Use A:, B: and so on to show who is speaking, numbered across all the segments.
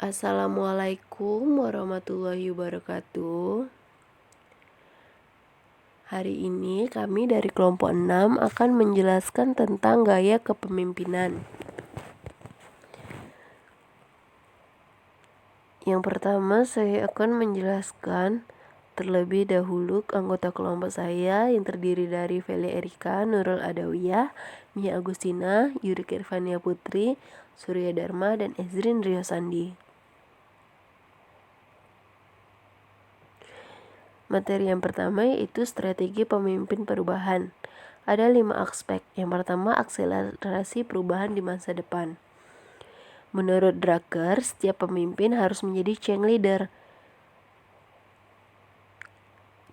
A: Assalamualaikum warahmatullahi wabarakatuh. Hari ini kami dari kelompok 6 akan menjelaskan tentang gaya kepemimpinan. Yang pertama, saya akan menjelaskan terlebih dahulu anggota kelompok saya yang terdiri dari Feli Erika, Nurul Adawiyah, Mia Agustina, Yurik Irvania Putri, Surya Dharma, dan Ezrin Rio Sandi. Materi yang pertama yaitu strategi pemimpin perubahan. Ada 5 aspek. Yang pertama, akselerasi perubahan di masa depan. Menurut Drucker, setiap pemimpin harus menjadi change leader.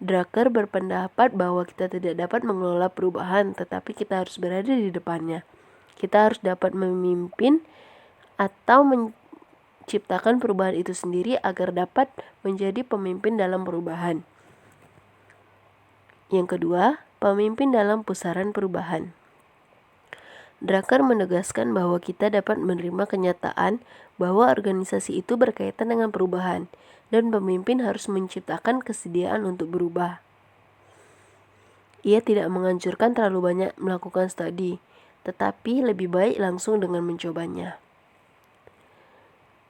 A: Drucker berpendapat bahwa kita tidak dapat mengelola perubahan, tetapi kita harus berada di depannya. Kita harus dapat memimpin atau menciptakan perubahan itu sendiri agar dapat menjadi pemimpin dalam perubahan. Yang kedua, pemimpin dalam pusaran perubahan. Drucker menegaskan bahwa kita dapat menerima kenyataan bahwa organisasi itu berkaitan dengan perubahan, dan pemimpin harus menciptakan kesediaan untuk berubah. Ia tidak menganjurkan terlalu banyak melakukan studi, tetapi lebih baik langsung dengan mencobanya.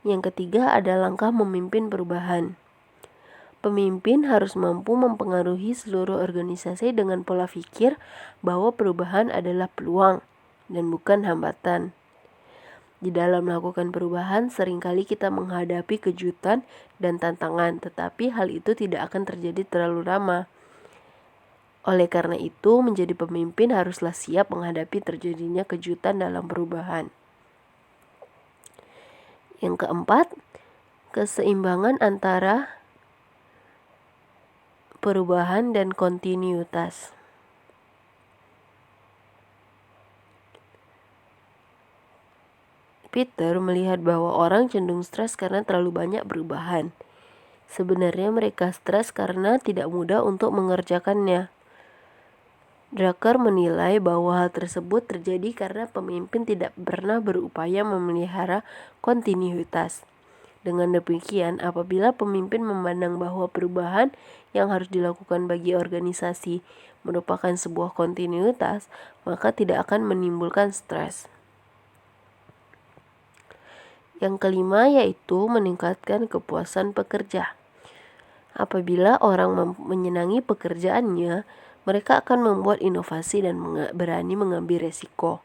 A: Yang ketiga ada langkah memimpin perubahan. Pemimpin harus mampu mempengaruhi seluruh organisasi dengan pola pikir bahwa perubahan adalah peluang dan bukan hambatan. Di dalam melakukan perubahan, seringkali kita menghadapi kejutan dan tantangan, tetapi hal itu tidak akan terjadi terlalu lama. Oleh karena itu, menjadi pemimpin haruslah siap menghadapi terjadinya kejutan dalam perubahan. Yang keempat, keseimbangan antara perubahan dan kontinuitas. Peter melihat bahwa orang cenderung stres karena terlalu banyak perubahan. Sebenarnya mereka stres karena tidak mudah untuk mengerjakannya. Drucker menilai bahwa hal tersebut terjadi karena pemimpin tidak pernah berupaya memelihara kontinuitas. Dengan demikian, apabila pemimpin memandang bahwa perubahan yang harus dilakukan bagi organisasi merupakan sebuah kontinuitas, maka tidak akan menimbulkan stres. Yang kelima yaitu meningkatkan kepuasan pekerja. Apabila orang menyenangi pekerjaannya, mereka akan membuat inovasi dan berani mengambil resiko.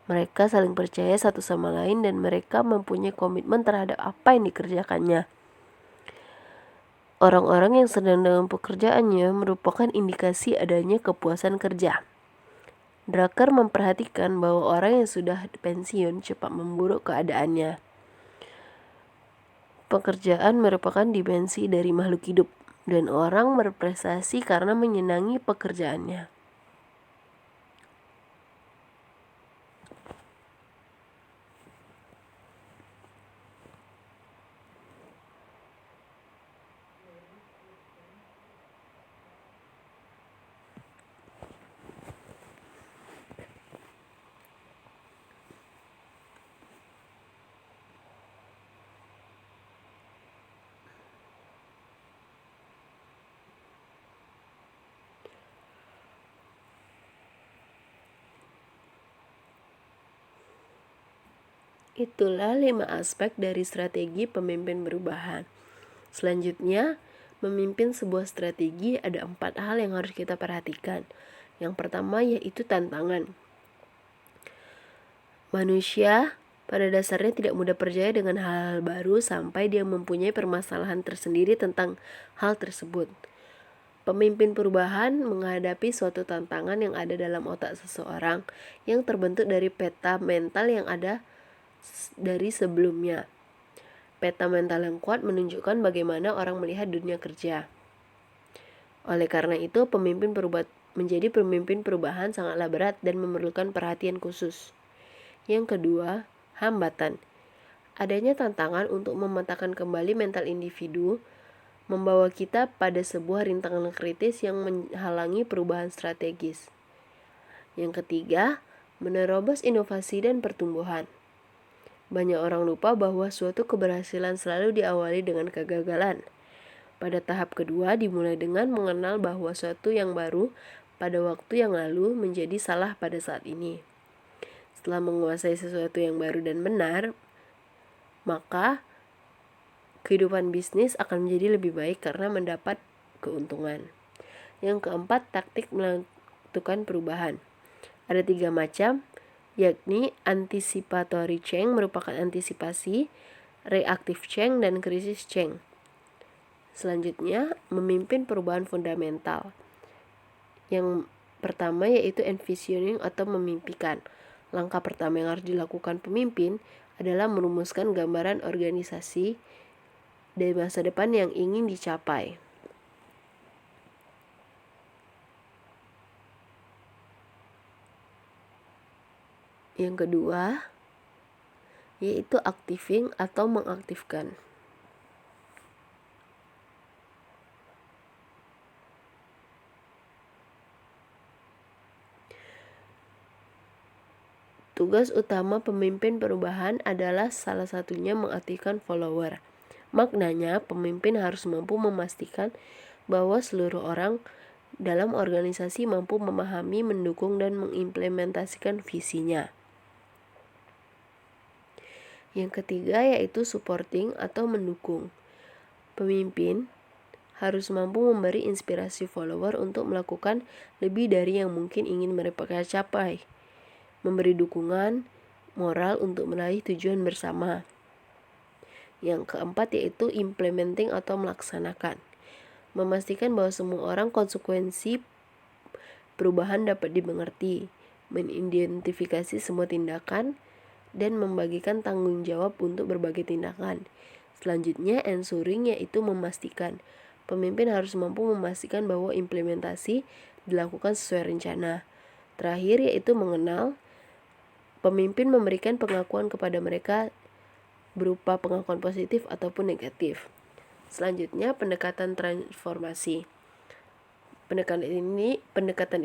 A: Mereka saling percaya satu sama lain dan mereka mempunyai komitmen terhadap apa yang dikerjakannya. Orang-orang yang senang dengan pekerjaannya merupakan indikasi adanya kepuasan kerja. Drucker memperhatikan bahwa orang yang sudah pensiun cepat memburuk keadaannya. Pekerjaan merupakan dimensi dari makhluk hidup, dan orang berprestasi karena menyenangi pekerjaannya. Itulah 5 aspek dari strategi pemimpin perubahan. Selanjutnya, memimpin sebuah strategi ada 4 hal yang harus kita perhatikan. Yang pertama yaitu tantangan. Manusia pada dasarnya tidak mudah percaya dengan hal-hal baru sampai dia mempunyai permasalahan tersendiri tentang hal tersebut. Pemimpin perubahan menghadapi suatu tantangan yang ada dalam otak seseorang yang terbentuk dari peta mental yang ada dari sebelumnya. Peta mental yang kuat menunjukkan bagaimana orang melihat dunia kerja. Oleh karena itu, menjadi pemimpin perubahan sangatlah berat dan memerlukan perhatian khusus. Yang kedua, hambatan. Adanya tantangan untuk memetakan kembali mental individu membawa kita pada sebuah rintangan kritis yang menghalangi perubahan strategis. Yang ketiga, menerobos inovasi dan pertumbuhan. Banyak orang lupa bahwa suatu keberhasilan selalu diawali dengan kegagalan. Pada tahap kedua dimulai dengan mengenal bahwa suatu yang baru pada waktu yang lalu menjadi salah pada saat ini. Setelah menguasai sesuatu yang baru dan benar, maka kehidupan bisnis akan menjadi lebih baik karena mendapat keuntungan. Yang keempat, taktik melakukan perubahan. Ada 3 macam, yakni anticipatory change merupakan antisipasi, reactive change, dan crisis change. Selanjutnya, memimpin perubahan fundamental. Yang pertama yaitu envisioning atau memimpikan. Langkah pertama yang harus dilakukan pemimpin adalah merumuskan gambaran organisasi dari masa depan yang ingin dicapai. Yang kedua yaitu activing atau mengaktifkan. Tugas utama pemimpin perubahan adalah salah satunya mengaktifkan follower. Maknanya, pemimpin harus mampu memastikan bahwa seluruh orang dalam organisasi mampu memahami, mendukung, dan mengimplementasikan visinya. Yang ketiga yaitu supporting atau mendukung. Pemimpin harus mampu memberi inspirasi follower untuk melakukan lebih dari yang mungkin ingin mereka capai. Memberi dukungan moral untuk meraih tujuan bersama. Yang keempat yaitu implementing atau melaksanakan. Memastikan bahwa semua orang konsekuensi perubahan dapat dimengerti, mengidentifikasi semua tindakan, dan membagikan tanggung jawab untuk berbagai tindakan. Selanjutnya, ensuring yaitu memastikan. Pemimpin harus mampu memastikan bahwa implementasi dilakukan sesuai rencana. Terakhir yaitu mengenal. Pemimpin memberikan pengakuan kepada mereka berupa pengakuan positif ataupun negatif. Selanjutnya, pendekatan transformasi. Pendekatan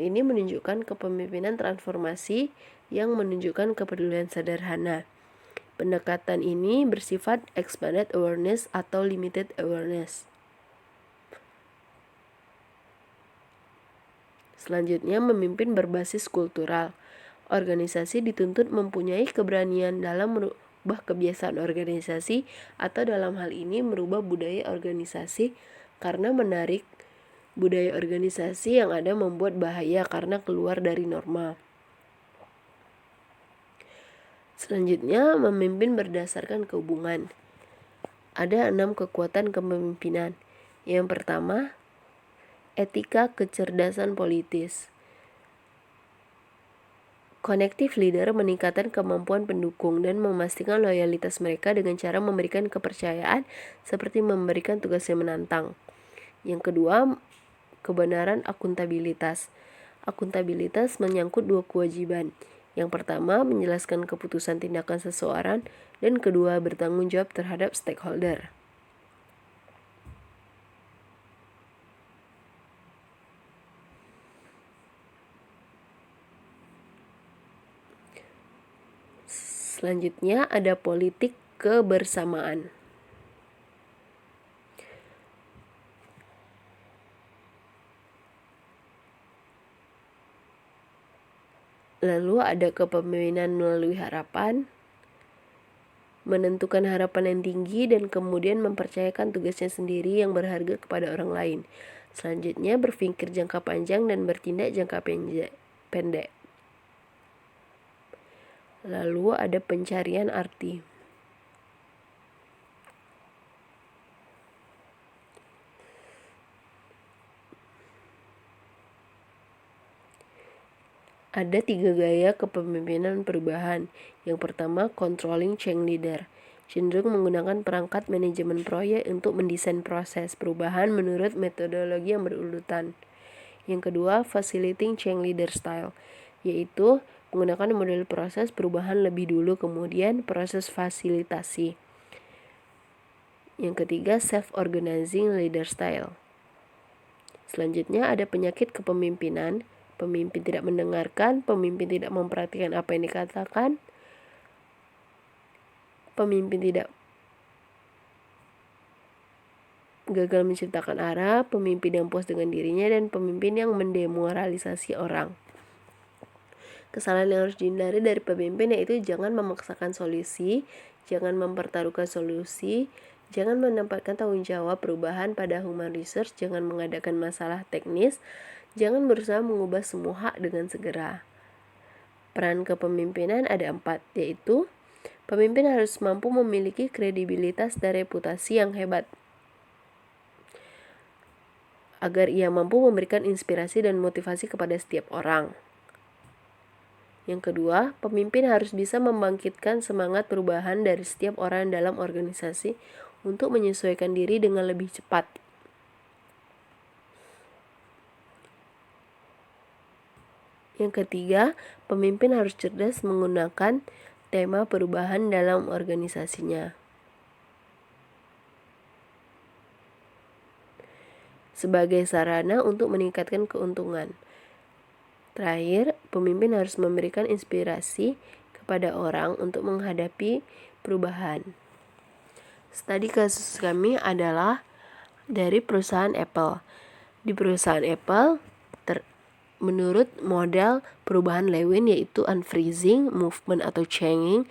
A: ini menunjukkan kepemimpinan transformasi yang menunjukkan kepedulian sederhana. Pendekatan ini bersifat expanded awareness atau limited awareness. Selanjutnya, memimpin berbasis kultural. Organisasi dituntut mempunyai keberanian dalam merubah kebiasaan organisasi atau dalam hal ini merubah budaya organisasi karena menarik budaya organisasi yang ada membuat bahaya karena keluar dari norma. Selanjutnya, memimpin berdasarkan kehubungan. Ada 6 kekuatan kepemimpinan. Yang pertama, etika kecerdasan politis. Connective leader meningkatkan kemampuan pendukung dan memastikan loyalitas mereka dengan cara memberikan kepercayaan seperti memberikan tugas yang menantang. Yang kedua, kebenaran akuntabilitas. Akuntabilitas menyangkut 2 kewajiban. Yang pertama, menjelaskan keputusan tindakan seseorang, dan kedua, bertanggung jawab terhadap stakeholder. Selanjutnya ada politik kebersamaan. Lalu ada kepemimpinan melalui harapan, menentukan harapan yang tinggi dan kemudian mempercayakan tugasnya sendiri yang berharga kepada orang lain. Selanjutnya berpikir jangka panjang dan bertindak jangka pendek. Lalu ada pencarian arti. Ada 3 gaya kepemimpinan perubahan. Yang pertama, controlling change leader. Cenderung menggunakan perangkat manajemen proyek untuk mendesain proses perubahan menurut metodologi yang berurutan. Yang kedua, facilitating change leader style, yaitu menggunakan model proses perubahan lebih dulu kemudian proses fasilitasi. Yang ketiga, self-organizing leader style. Selanjutnya ada penyakit kepemimpinan. Pemimpin tidak mendengarkan, pemimpin tidak memperhatikan apa yang dikatakan, pemimpin tidak gagal menciptakan arah, pemimpin yang puas dengan dirinya, dan pemimpin yang mendemoralisasi orang. Kesalahan yang harus dihindari dari pemimpin yaitu jangan memaksakan solusi, jangan mempertaruhkan solusi, jangan menempatkan tanggung jawab perubahan pada human research, jangan mengadakan masalah teknis, jangan berusaha mengubah semua hak dengan segera. Peran kepemimpinan ada 4, yaitu pemimpin harus mampu memiliki kredibilitas dan reputasi yang hebat agar ia mampu memberikan inspirasi dan motivasi kepada setiap orang. Yang kedua, pemimpin harus bisa membangkitkan semangat perubahan dari setiap orang dalam organisasi untuk menyesuaikan diri dengan lebih cepat. Yang ketiga, pemimpin harus cerdas menggunakan tema perubahan dalam organisasinya sebagai sarana untuk meningkatkan keuntungan. Terakhir, pemimpin harus memberikan inspirasi kepada orang untuk menghadapi perubahan. Studi kasus kami adalah dari perusahaan Apple. Di perusahaan Apple, menurut model perubahan Lewin yaitu unfreezing, movement atau changing,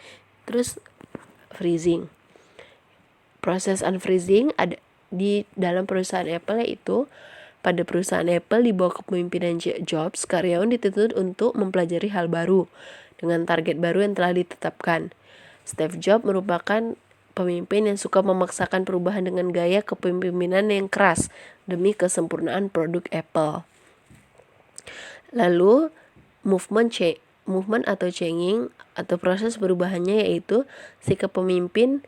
A: terus freezing. Proses unfreezing ada di dalam perusahaan Apple, yaitu pada perusahaan Apple di bawah kepemimpinan Jobs, karyawan dituntut untuk mempelajari hal baru dengan target baru yang telah ditetapkan. Steve Jobs merupakan pemimpin yang suka memaksakan perubahan dengan gaya kepemimpinan yang keras demi kesempurnaan produk Apple. Lalu movement atau changing atau proses perubahannya yaitu sikap pemimpin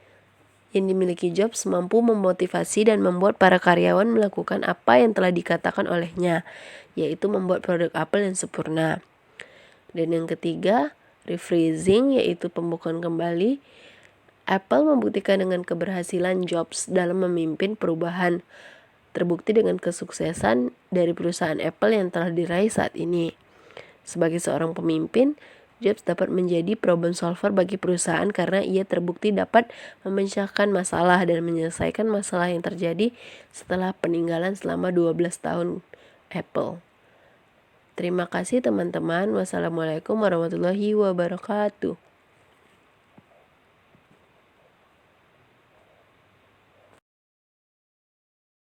A: yang dimiliki Jobs mampu memotivasi dan membuat para karyawan melakukan apa yang telah dikatakan olehnya, yaitu membuat produk Apple yang sempurna. Dan yang ketiga, rephrasing yaitu pembukaan kembali. Apple membuktikan dengan keberhasilan Jobs dalam memimpin perubahan, terbukti dengan kesuksesan dari perusahaan Apple yang telah diraih saat ini. Sebagai seorang pemimpin, Jobs dapat menjadi problem solver bagi perusahaan karena ia terbukti dapat memecahkan masalah dan menyelesaikan masalah yang terjadi setelah peninggalan selama 12 tahun Apple. Terima kasih teman-teman. Wassalamualaikum warahmatullahi wabarakatuh.